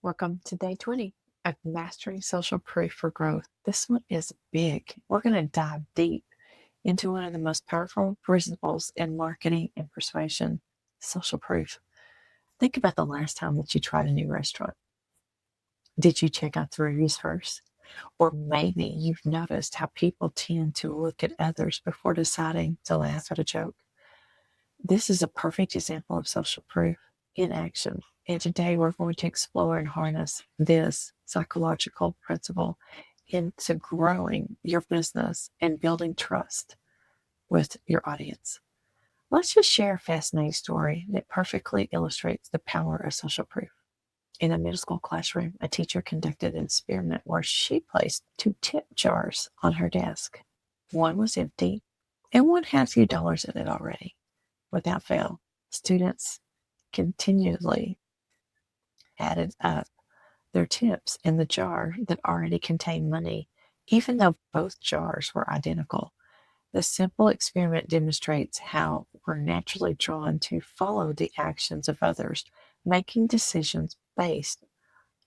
Welcome to day 20 of Mastering Social Proof for Growth. This one is big. We're going to dive deep into one of the most powerful principles in marketing and persuasion, social proof. Think about the last time that you tried a new restaurant. Did you check out the reviews first? Or maybe you've noticed how people tend to look at others before deciding to laugh at a joke. This is a perfect example of social proof in action. And today we're going to explore and harness this psychological principle into growing your business and building trust with your audience. Let's just share a fascinating story that perfectly illustrates the power of social proof. In a middle school classroom, a teacher conducted an experiment where she placed two tip jars on her desk. One was empty and one had a few dollars in it already. Without fail, students continually added up their tips in the jar that already contained money, even though both jars were identical. The simple experiment demonstrates how we're naturally drawn to follow the actions of others, making decisions based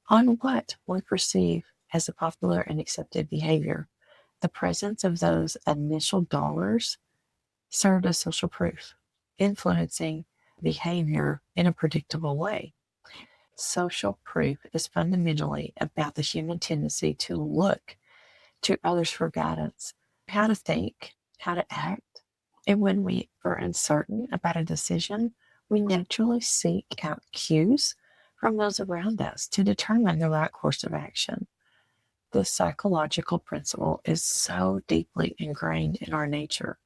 on what we perceive as a popular and accepted behavior. The presence of those initial dollars served as social proof, influencing behavior in a predictable way. Social proof is fundamentally about the human tendency to look to others for guidance, how to think, how to act. And when we are uncertain about a decision, we naturally seek out cues from those around us to determine the right course of action. This psychological principle is so deeply ingrained in our nature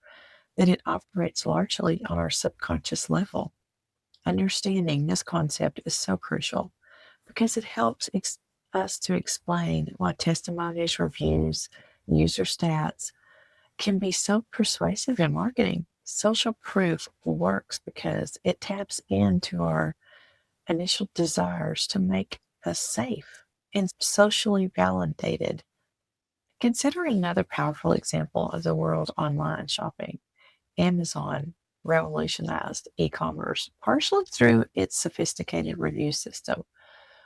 that it operates largely on our subconscious level. Understanding this concept is so crucial because it helps us to explain why testimonies, reviews, user stats can be so persuasive in marketing. Social proof works because it taps into our initial desires to make us safe and socially validated. Consider another powerful example of the world online shopping. Amazon revolutionized e-commerce partially through its sophisticated review system.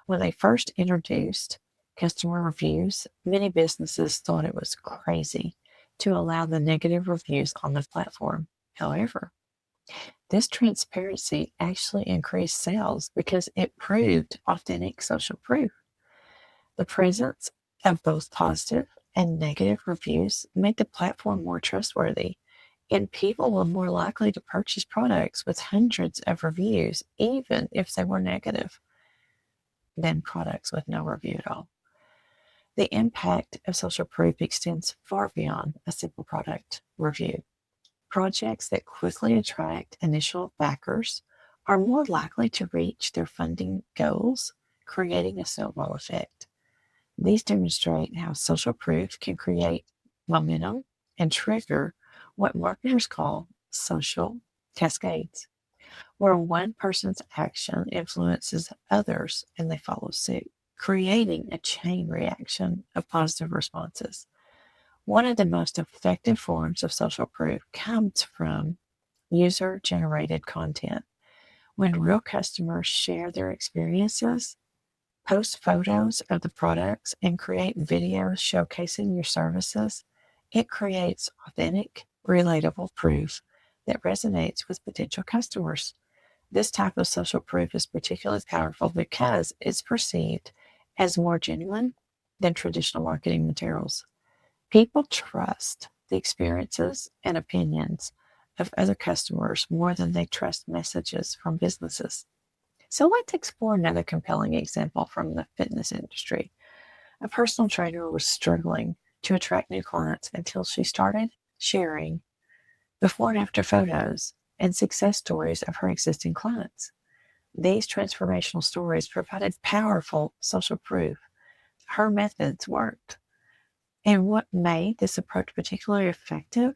When they first introduced customer reviews, many businesses thought it was crazy to allow the negative reviews on the platform. However, this transparency actually increased sales because it proved authentic social proof. The presence of both positive and negative reviews made the platform more trustworthy, and people were more likely to purchase products with hundreds of reviews, even if they were negative, than products with no review at all. The impact of social proof extends far beyond a simple product review. Projects that quickly attract initial backers are more likely to reach their funding goals, creating a snowball effect. These demonstrate how social proof can create momentum and trigger what marketers call social cascades, where one person's action influences others and they follow suit, creating a chain reaction of positive responses. One of the most effective forms of social proof comes from user generated content. When real customers share their experiences, post photos of the products, and create videos showcasing your services, it creates authentic, relatable proof that resonates with potential customers. This type of social proof is particularly powerful because it's perceived as more genuine than traditional marketing materials. People trust the experiences and opinions of other customers more than they trust messages from businesses. So let's explore another compelling example from the fitness industry. A personal trainer was struggling to attract new clients until she started sharing before and after photos and success stories of her existing clients. These transformational stories provided powerful social proof. Her methods worked. And what made this approach particularly effective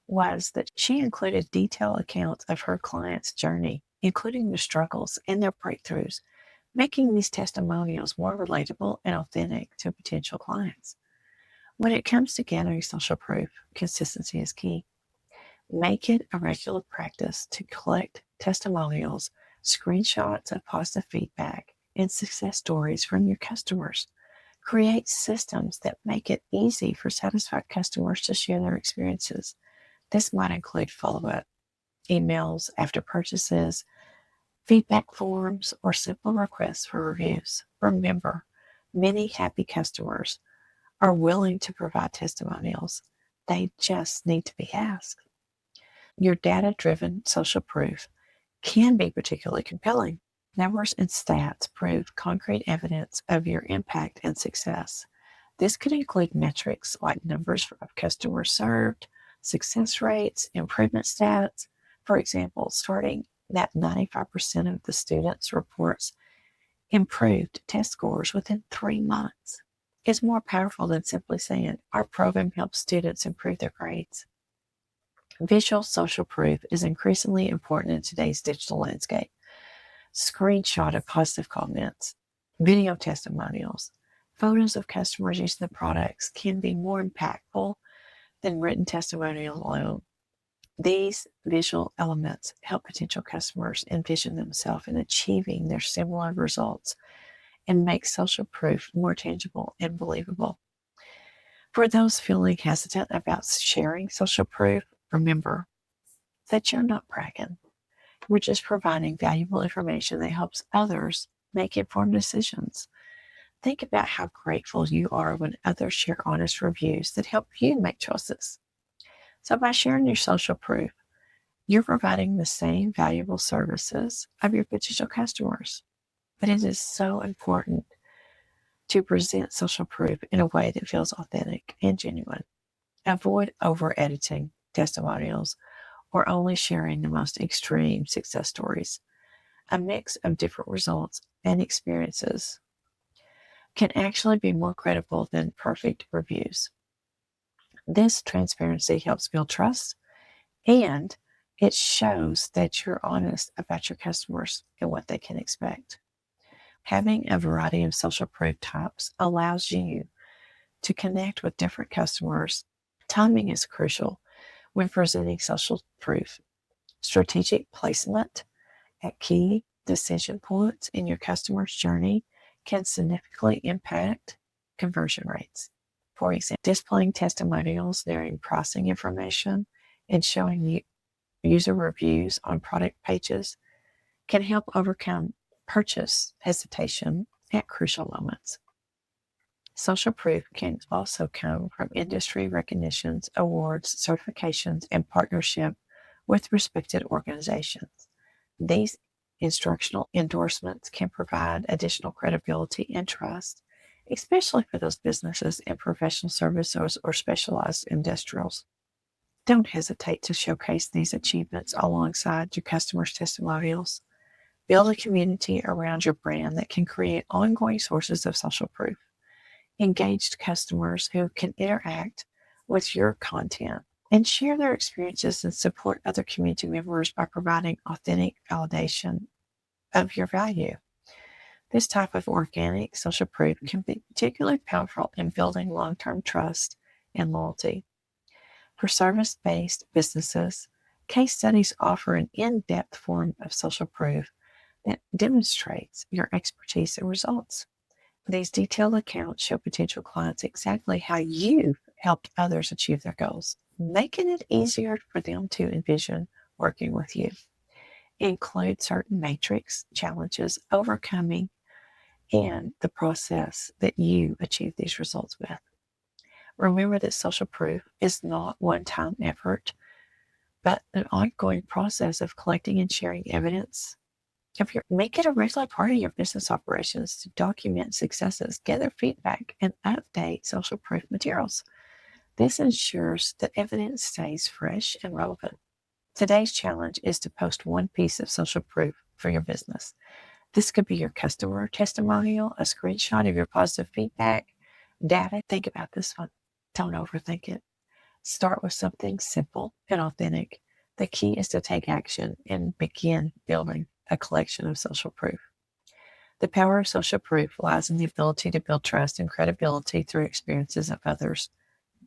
was that she included detailed accounts of her clients' journey, including their struggles and their breakthroughs, making these testimonials more relatable and authentic to potential clients. When it comes to gathering social proof, consistency is key. Make it a regular practice to collect testimonials, screenshots of positive feedback, and success stories from your customers. Create systems that make it easy for satisfied customers to share their experiences. This might include follow-up emails after purchases, feedback forms, or simple requests for reviews. Remember, many happy customers are willing to provide testimonials. They just need to be asked. Your data-driven social proof can be particularly compelling. Numbers and stats prove concrete evidence of your impact and success. This could include metrics like numbers of customers served, success rates, improvement stats. For example, starting that 95% of the students reports improved test scores within 3 months is more powerful than simply saying our program helps students improve their grades. Visual social proof is increasingly important in today's digital landscape. Screenshot of positive comments, video testimonials, photos of customers using the products can be more impactful than written testimonials alone. These visual elements help potential customers envision themselves in achieving their similar results and make social proof more tangible and believable. For those feeling hesitant about sharing social proof, remember that you're not bragging. We're just providing valuable information that helps others make informed decisions. Think about how grateful you are when others share honest reviews that help you make choices. So by sharing your social proof, you're providing the same valuable services of your potential customers. But it is so important to present social proof in a way that feels authentic and genuine. Avoid over-editing testimonials or only sharing the most extreme success stories. A mix of different results and experiences can actually be more credible than perfect reviews. This transparency helps build trust, and it shows that you're honest about your customers and what they can expect. Having a variety of social proof types allows you to connect with different customers. Timing is crucial when presenting social proof. Strategic placement at key decision points in your customer's journey can significantly impact conversion rates. For example, displaying testimonials during pricing information and showing user reviews on product pages can help overcome purchase hesitation at crucial moments. Social proof can also come from industry recognitions, awards, certifications, and partnership with respected organizations. These instructional endorsements can provide additional credibility and trust, especially for those businesses in professional services or specialized industrials. Don't hesitate to showcase these achievements alongside your customers' testimonials. Build a community around your brand that can create ongoing sources of social proof. Engaged customers who can interact with your content and share their experiences and support other community members by providing authentic validation of your value. This type of organic social proof can be particularly powerful in building long-term trust and loyalty. For service-based businesses, case studies offer an in-depth form of social proof that demonstrates your expertise and results. These detailed accounts show potential clients exactly how you've helped others achieve their goals, making it easier for them to envision working with you. Include certain metrics, challenges, overcoming, and the process that you achieve these results with. Remember that social proof is not one-time effort, but an ongoing process of collecting and sharing evidence. Make it a regular part of your business operations to document successes, gather feedback, and update social proof materials. This ensures that evidence stays fresh and relevant. Today's challenge is to post one piece of social proof for your business. This could be your customer testimonial, a screenshot of your positive feedback, data. Think about this one. Don't overthink it. Start with something simple and authentic. The key is to take action and begin building a collection of social proof. The power of social proof lies in the ability to build trust and credibility through experiences of others.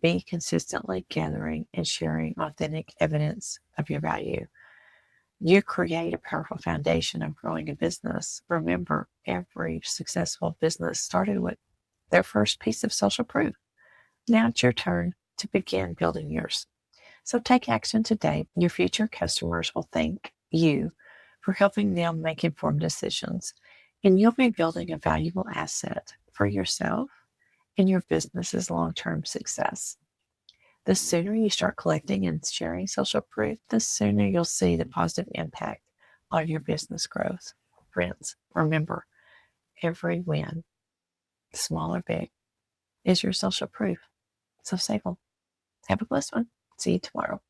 Be consistently gathering and sharing authentic evidence of your value. You create a powerful foundation of growing a business. Remember, every successful business started with their first piece of social proof. Now it's your turn to begin building yours. So take action today. Your future customers will thank you for helping them make informed decisions, and you'll be building a valuable asset for yourself and your business's long-term success. The sooner you start collecting and sharing social proof, the sooner you'll see the positive impact on your business growth. Friends, remember, every win, small or big, is your social proof. So save them. Have a blessed one. See you tomorrow.